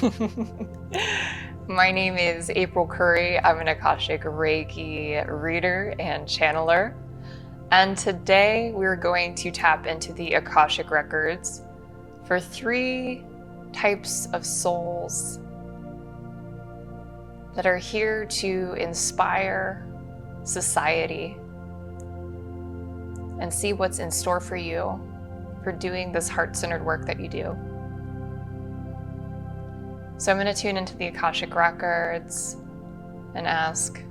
My name is April Curry. I'm an Akashic Reiki reader and channeler. And today we're going to tap into the Akashic Records for 3 types of souls that are here to inspire society and see what's in store for you for doing this heart-centered work that you do. So I'm going to tune into the Akashic Records and ask,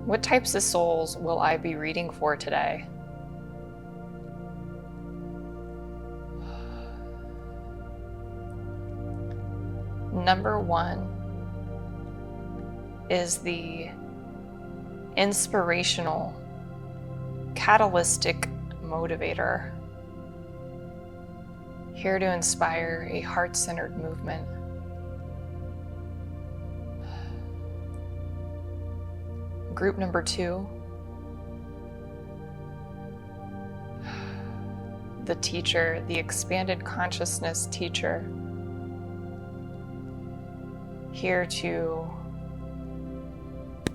what types of souls will I be reading for today? Number 1 is the Inspirational, Catalystic Motivator, here to inspire a heart-centered movement. Group number 2, the teacher, the expanded consciousness teacher, here to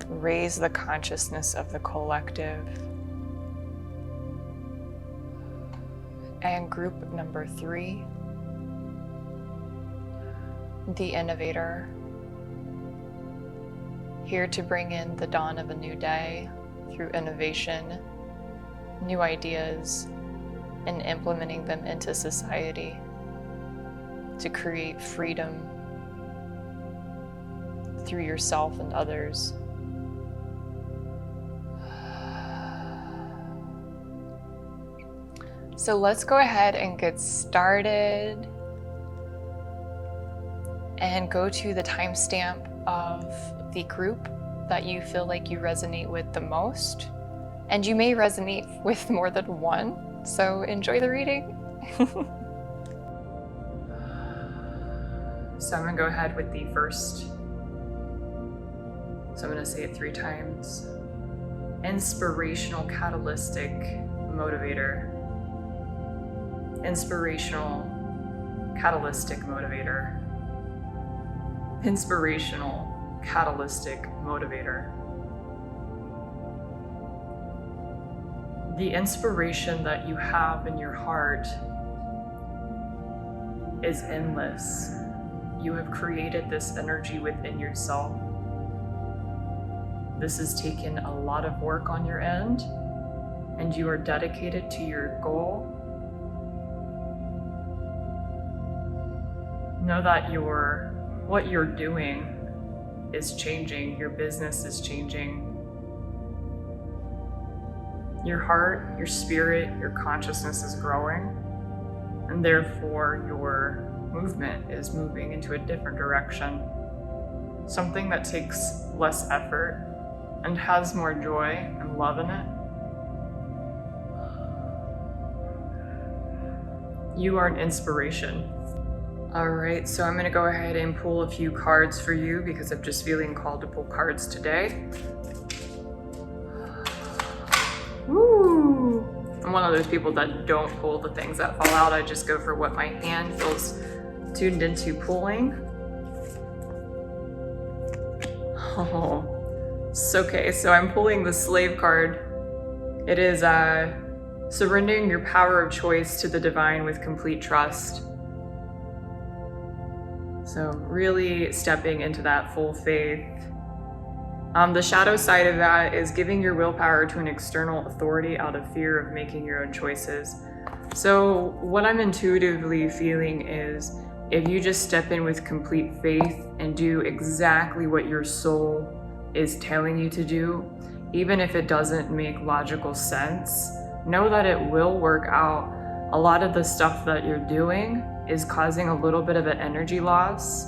raise the consciousness of the collective. And group number 3, the Innovator, here to bring in the dawn of a new day through innovation, new ideas, and implementing them into society to create freedom through yourself and others. So let's go ahead and get started and go to the timestamp of the group that you feel like you resonate with the most. And you may resonate with more than one, so enjoy the reading. So I'm gonna go ahead with the first. So I'm gonna say it 3 times. Inspirational, Catalystic Motivator. Inspirational, Catalystic Motivator. Inspirational, Catalystic Motivator. The inspiration that you have in your heart is endless. You have created this energy within yourself. This has taken a lot of work on your end, and you are dedicated to your goal. Know that what you're doing is changing, your business is changing. Your heart, your spirit, your consciousness is growing, and therefore your movement is moving into a different direction. Something that takes less effort and has more joy and love in it. You are an inspiration. All right, so I'm gonna go ahead and pull a few cards for you because I'm just feeling called to pull cards today. Woo! I'm one of those people that don't pull the things that fall out. I just go for what my hand feels tuned into pulling. Oh, it's okay. So I'm pulling the Slave card. It is surrendering your power of choice to the divine with complete trust. So really stepping into that full faith. The shadow side of that is giving your willpower to an external authority out of fear of making your own choices. So what I'm intuitively feeling is if you just step in with complete faith and do exactly what your soul is telling you to do, even if it doesn't make logical sense, know that it will work out. A lot of the stuff that you're doing is causing a little bit of an energy loss.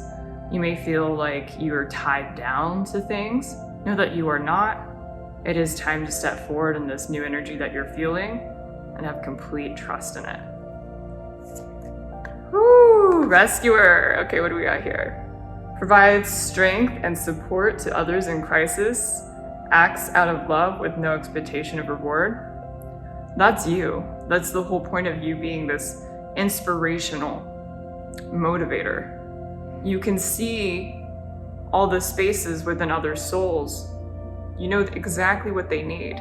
You may feel like you are tied down to things. Know that you are not. It is time to step forward in this new energy that you're feeling and have complete trust in it. Woo, Rescuer. Okay, what do we got here? Provides strength and support to others in crisis. Acts out of love with no expectation of reward. That's you. That's the whole point of you being this inspirational motivator. You can see all the spaces within other souls. You know exactly what they need.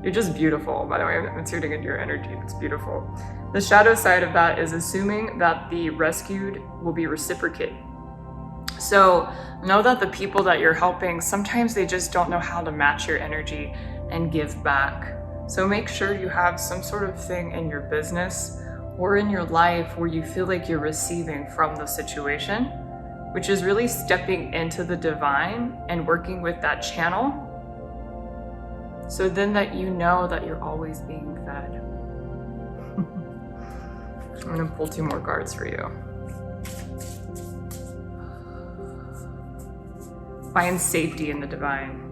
You're just beautiful, by the way. I'm tuning into your energy. It's beautiful. The shadow side of that is assuming that the rescued will be reciprocate. So know that the people that you're helping, sometimes they just don't know how to match your energy and give back. So make sure you have some sort of thing in your business or in your life where you feel like you're receiving from the situation, which is really stepping into the divine and working with that channel. So then that you know that you're always being fed. I'm gonna pull 2 more cards for you. Find safety in the divine.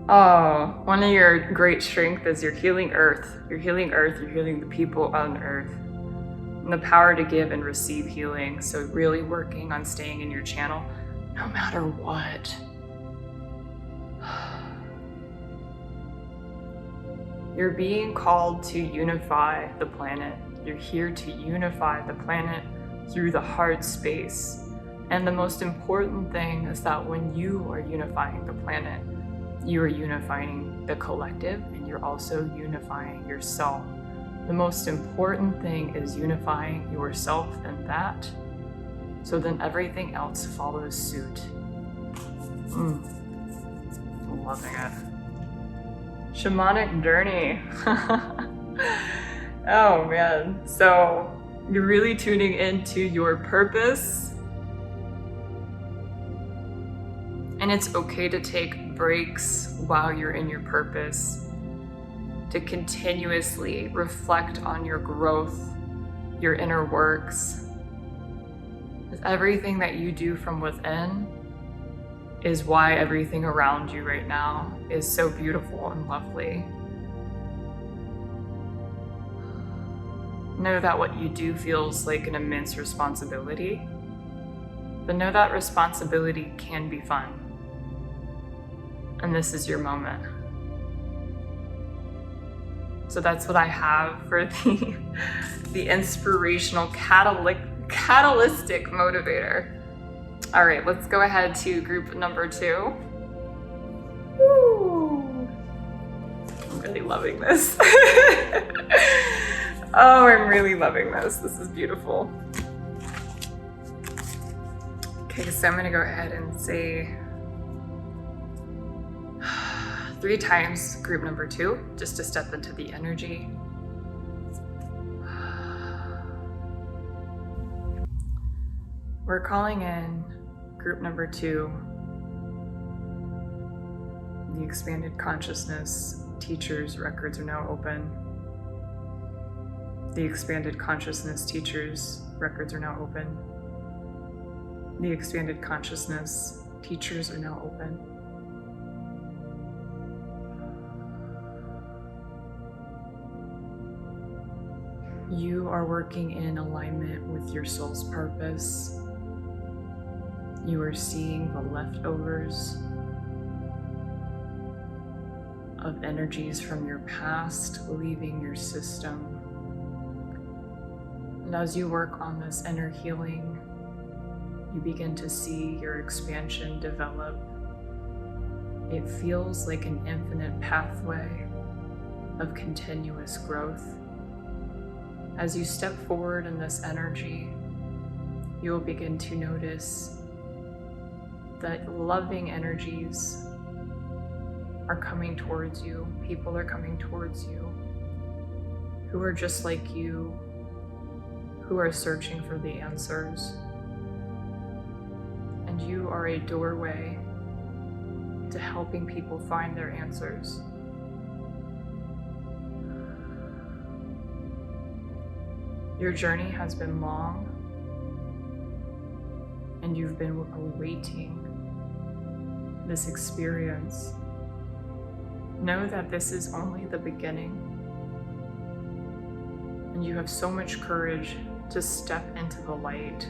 Oh, one of your great strengths is you're healing earth. You're healing earth, you're healing the people on earth. And the power to give and receive healing. So really working on staying in your channel, no matter what. You're being called to unify the planet. You're here to unify the planet through the hard space. And the most important thing is that when you are unifying the planet, you are unifying the collective and you're also unifying yourself. The most important thing is unifying yourself and that, so then everything else follows suit. I'm loving it. Shamanic journey. Oh man. So you're really tuning into your purpose. And it's okay to take breaks while you're in your purpose, to continuously reflect on your growth, your inner works. Because everything that you do from within is why everything around you right now is so beautiful and lovely. Know that what you do feels like an immense responsibility, but know that responsibility can be fun. And this is your moment. So that's what I have for the inspirational catalytic motivator. All right, let's go ahead to group number 2. Woo. I'm really loving this. Oh, I'm really loving this. This is beautiful. Okay, so I'm gonna go ahead and say 3 times group number 2, just to step into the energy. We're calling in group number 2, the expanded consciousness teachers' records are now open. The expanded consciousness teachers' records are now open. The expanded consciousness teachers are now open. You are working in alignment with your soul's purpose. You are seeing the leftovers of energies from your past leaving your system. And as you work on this inner healing, you begin to see your expansion develop. It feels like an infinite pathway of continuous growth. As you step forward in this energy, you will begin to notice that loving energies are coming towards you. People are coming towards you who are just like you, who are searching for the answers. And you are a doorway to helping people find their answers. Your journey has been long, and you've been awaiting this experience. Know that this is only the beginning, and you have so much courage to step into the light,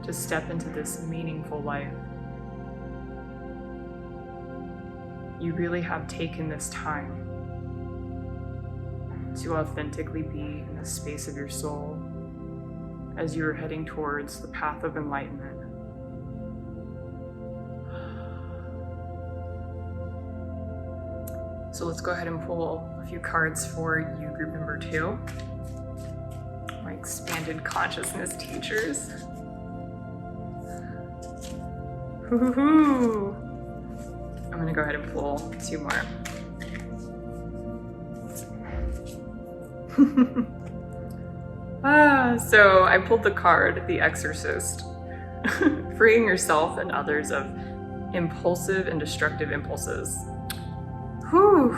to step into this meaningful life. You really have taken this time to authentically be in the space of your soul, as you are heading towards the path of enlightenment. So let's go ahead and pull a few cards for you, group number 2. My expanded consciousness teachers. Woohoo! I'm gonna go ahead and pull 2 more. So I pulled the card, The Exorcist. Freeing yourself and others of impulsive and destructive impulses. Whew,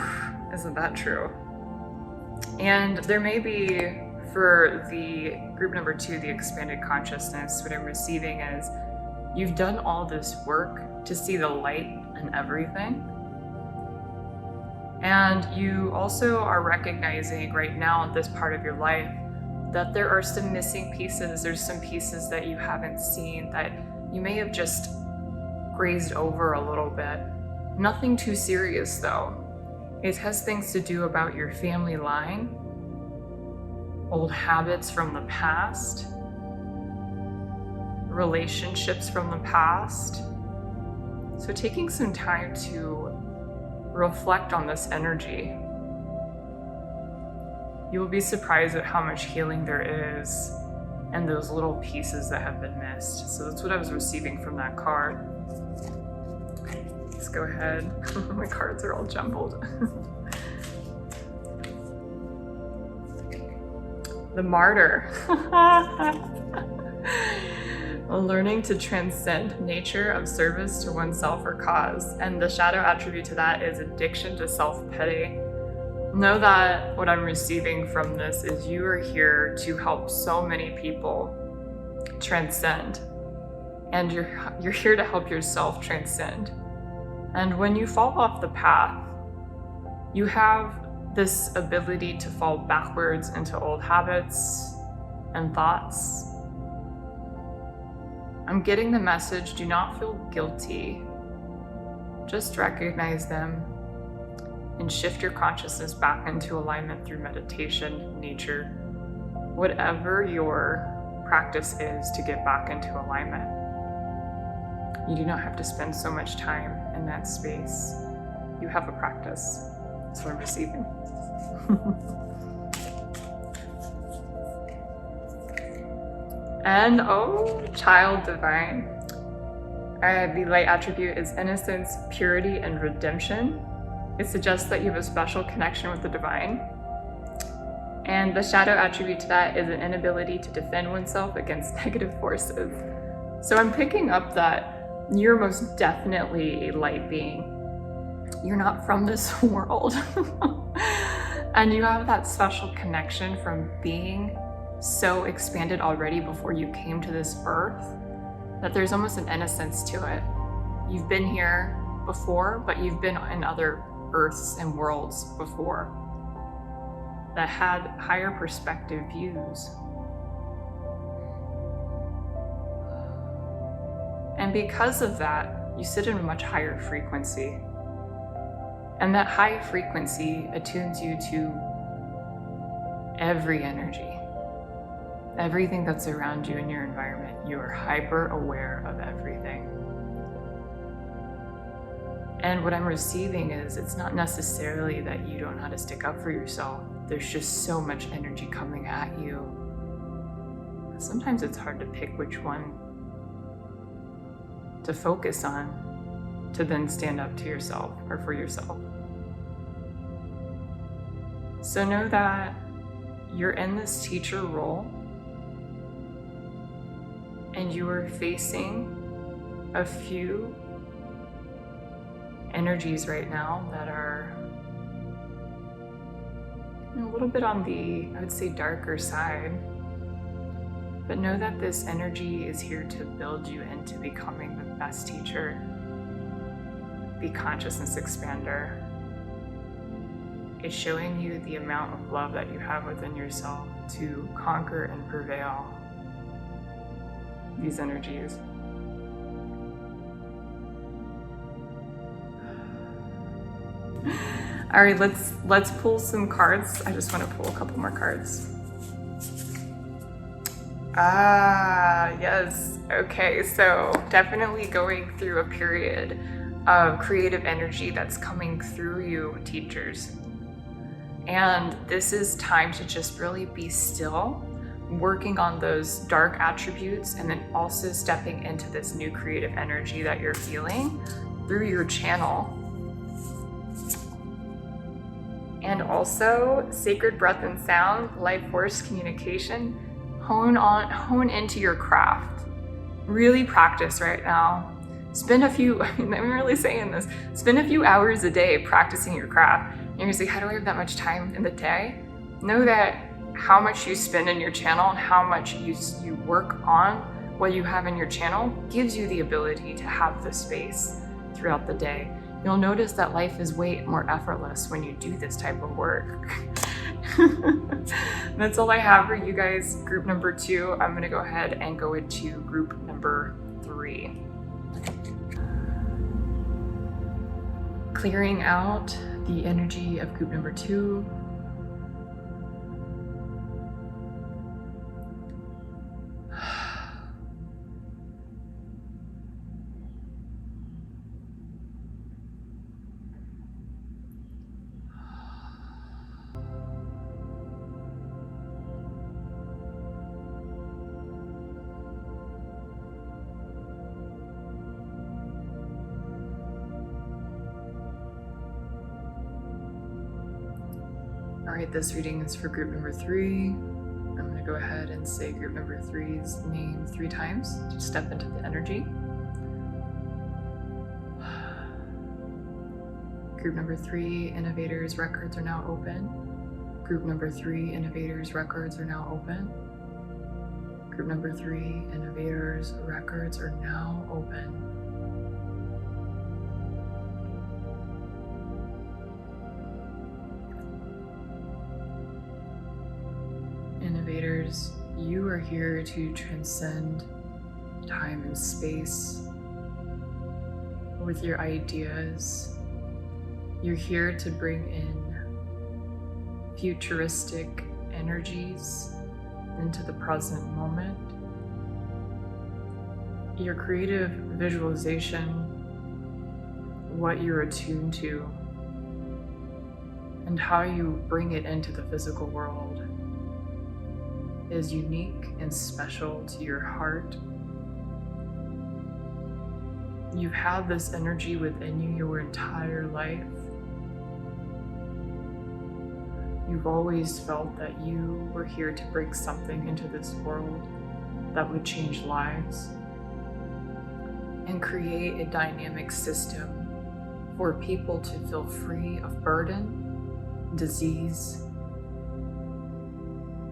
isn't that true? And there may be, for the group number 2, the expanded consciousness, what I'm receiving is you've done all this work to see the light in everything. And you also are recognizing right now in this part of your life that there are some missing pieces. There's some pieces that you haven't seen that you may have just grazed over a little bit. Nothing too serious though. It has things to do about your family line, old habits from the past, relationships from the past. So taking some time to reflect on this energy, you will be surprised at how much healing there is and those little pieces that have been missed. So that's what I was receiving from that card. Let's go ahead. My cards are all jumbled. The Martyr. Learning to transcend nature of service to oneself or cause. And the shadow attribute to that is addiction to self-pity. Know that what I'm receiving from this is you are here to help so many people transcend. And you're here to help yourself transcend. And when you fall off the path, you have this ability to fall backwards into old habits and thoughts. I'm getting the message, do not feel guilty. Just recognize them and shift your consciousness back into alignment through meditation, nature, whatever your practice is to get back into alignment. You do not have to spend so much time in that space. You have a practice. That's what I'm receiving. And oh, child divine. The light attribute is innocence, purity, and redemption. It suggests that you have a special connection with the divine. And the shadow attribute to that is an inability to defend oneself against negative forces. So I'm picking up that you're most definitely a light being. You're not from this world. And you have that special connection from being so expanded already before you came to this earth that there's almost an innocence to it. You've been here before, but you've been in other earths and worlds before that had higher perspective views. And because of that, you sit in a much higher frequency. And that high frequency attunes you to every energy, everything that's around you in your environment. You are hyper aware of everything. And what I'm receiving is it's not necessarily that you don't know how to stick up for yourself. There's just so much energy coming at you. Sometimes it's hard to pick which one to focus on to then stand up to yourself or for yourself. So know that you're in this teacher role and you are facing a few energies right now that are a little bit on the, I would say, darker side. But know that this energy is here to build you into becoming the best teacher, the consciousness expander. It's showing you the amount of love that you have within yourself to conquer and prevail these energies. All right, let's pull some cards. I just want to pull a couple more cards. Yes. Okay, so definitely going through a period of creative energy that's coming through you, teachers. And this is time to just really be still, working on those dark attributes, and then also stepping into this new creative energy that you're feeling through your channel. And also sacred breath and sound, life force communication. Hone into your craft. Really practice right now. Spend a few, I'm really saying this, spend a few hours a day practicing your craft. You're gonna say, how do I have that much time in the day? Know that how much you spend in your channel and how much you work on what you have in your channel gives you the ability to have the space throughout the day. You'll notice that life is way more effortless when you do this type of work. That's all I have for you guys. Group number 2, I'm gonna go ahead and go into group number 3. Clearing out the energy of group number 2. All right, this reading is for group number 3. I'm going to go ahead and say group number 3's name 3 times to step into the energy. Group number 3, Innovator's records are now open. Group number 3, Innovator's records are now open. Group number 3, Innovator's records are now open. Innovators, you are here to transcend time and space with your ideas. You're here to bring in futuristic energies into the present moment. Your creative visualization, what you're attuned to, and how you bring it into the physical world is unique and special to your heart. You've had this energy within you your entire life. You've always felt that you were here to bring something into this world that would change lives and create a dynamic system for people to feel free of burden, disease,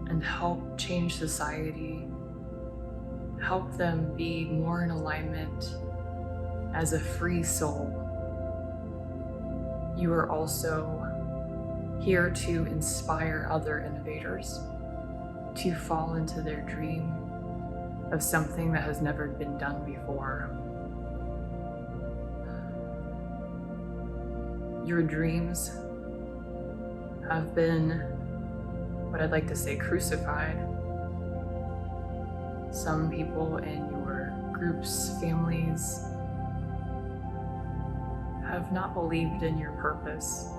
and help change society, help them be more in alignment as a free soul. You are also here to inspire other innovators to fall into their dream of something that has never been done before. Your dreams have been, what I'd like to say, crucified. Some people in your groups, families, have not believed in your purpose.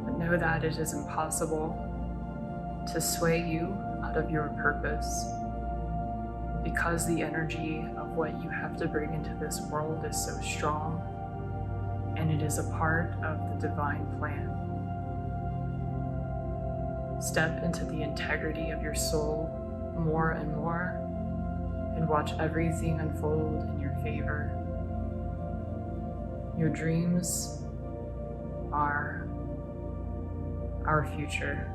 But know that it is impossible to sway you out of your purpose, because the energy of what you have to bring into this world is so strong, and it is a part of the divine plan. Step into the integrity of your soul more and more, and watch everything unfold in your favor. Your dreams are our future.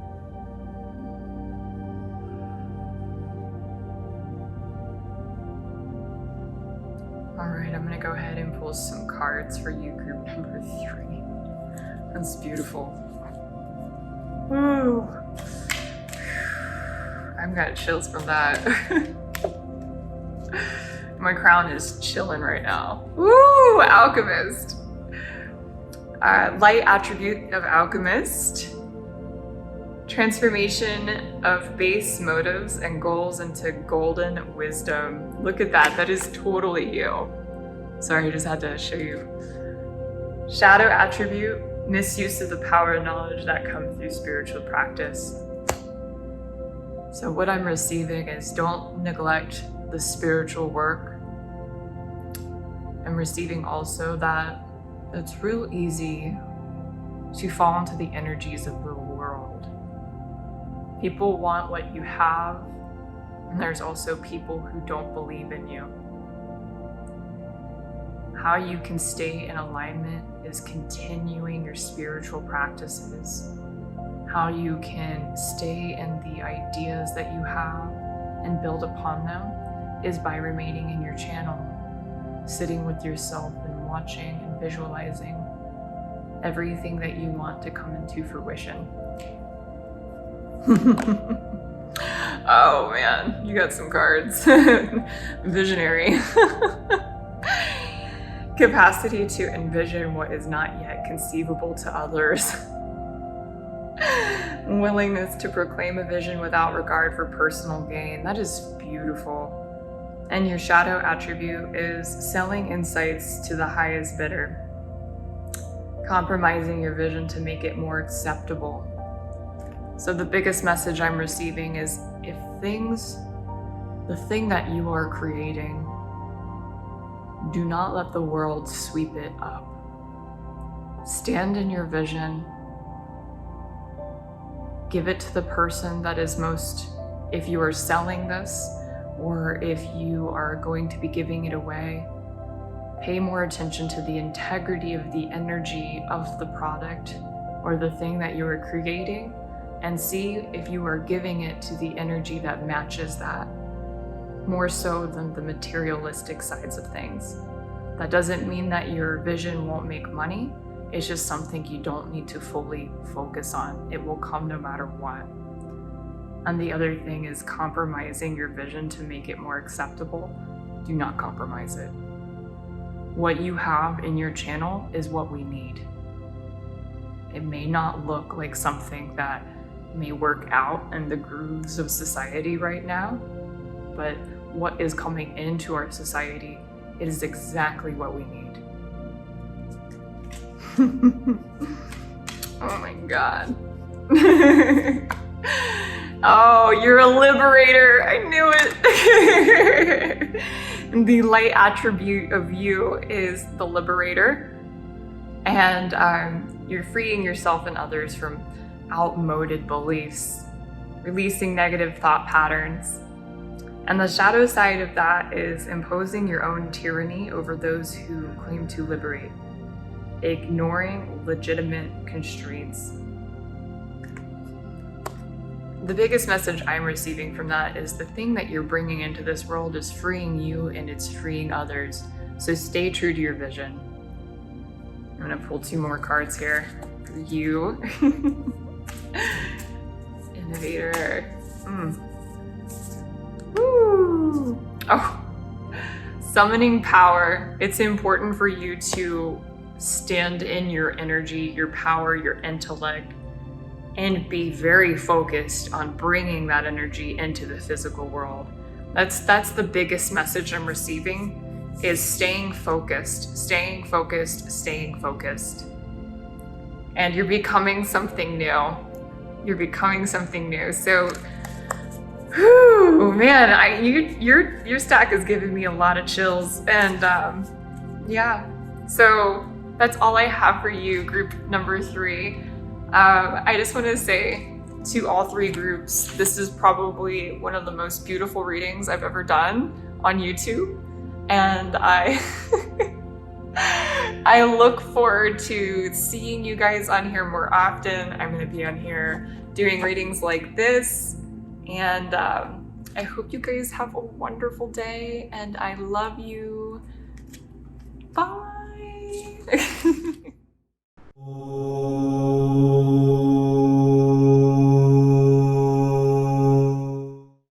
All right, I'm gonna go ahead and pull some cards for you, group number 3. That's beautiful. Woo! I've got chills from that. My crown is chilling right now. Woo! Alchemist. Light attribute of Alchemist. Transformation of base motives and goals into golden wisdom. Look at that. That is totally you. Sorry, I just had to show you. Shadow attribute, misuse of the power and knowledge that come through spiritual practice. So what I'm receiving is, don't neglect the spiritual work. I'm receiving also that it's real easy to fall into the energies of the world. People want what you have, and there's also people who don't believe in you. How you can stay in alignment is continuing your spiritual practices. How you can stay in the ideas that you have and build upon them is by remaining in your channel, sitting with yourself and watching and visualizing everything that you want to come into fruition. Oh man, you got some cards. Visionary. Capacity to envision what is not yet conceivable to others. Willingness to proclaim a vision without regard for personal gain. That is beautiful. And your shadow attribute is selling insights to the highest bidder. Compromising your vision to make it more acceptable. So the biggest message I'm receiving is, if the thing that you are creating, do not let the world sweep it up. Stand in your vision. Give it to the person that is most, if you are selling this, or if you are going to be giving it away, pay more attention to the integrity of the energy of the product or the thing that you are creating, and see if you are giving it to the energy that matches that, more so than the materialistic sides of things. That doesn't mean that your vision won't make money. It's just something you don't need to fully focus on. It will come no matter what. And the other thing is compromising your vision to make it more acceptable. Do not compromise it. What you have in your channel is what we need. It may not look like something that may work out in the grooves of society right now, but what is coming into our society, it is exactly what we need. Oh my God. Oh, you're a liberator. I knew it. The light attribute of you is the liberator. And you're freeing yourself and others from outmoded beliefs, releasing negative thought patterns. And the shadow side of that is imposing your own tyranny over those who claim to liberate, ignoring legitimate constraints. The biggest message I'm receiving from that is, the thing that you're bringing into this world is freeing you and it's freeing others. So stay true to your vision. I'm gonna pull 2 more cards here for you. Innovator. Woo. Oh, summoning power. It's important for you to stand in your energy, your power, your intellect, and be very focused on bringing that energy into the physical world. That's the biggest message I'm receiving, is staying focused, staying focused, staying focused. And you're becoming something new. You're becoming something new. So, whew, man, your stack is giving me a lot of chills. And yeah, so that's all I have for you, group number 3. I just want to say to all 3 groups, this is probably one of the most beautiful readings I've ever done on YouTube. And I look forward to seeing you guys on here more often. I'm going to be on here doing readings like this. And I hope you guys have a wonderful day, and I love you. Bye.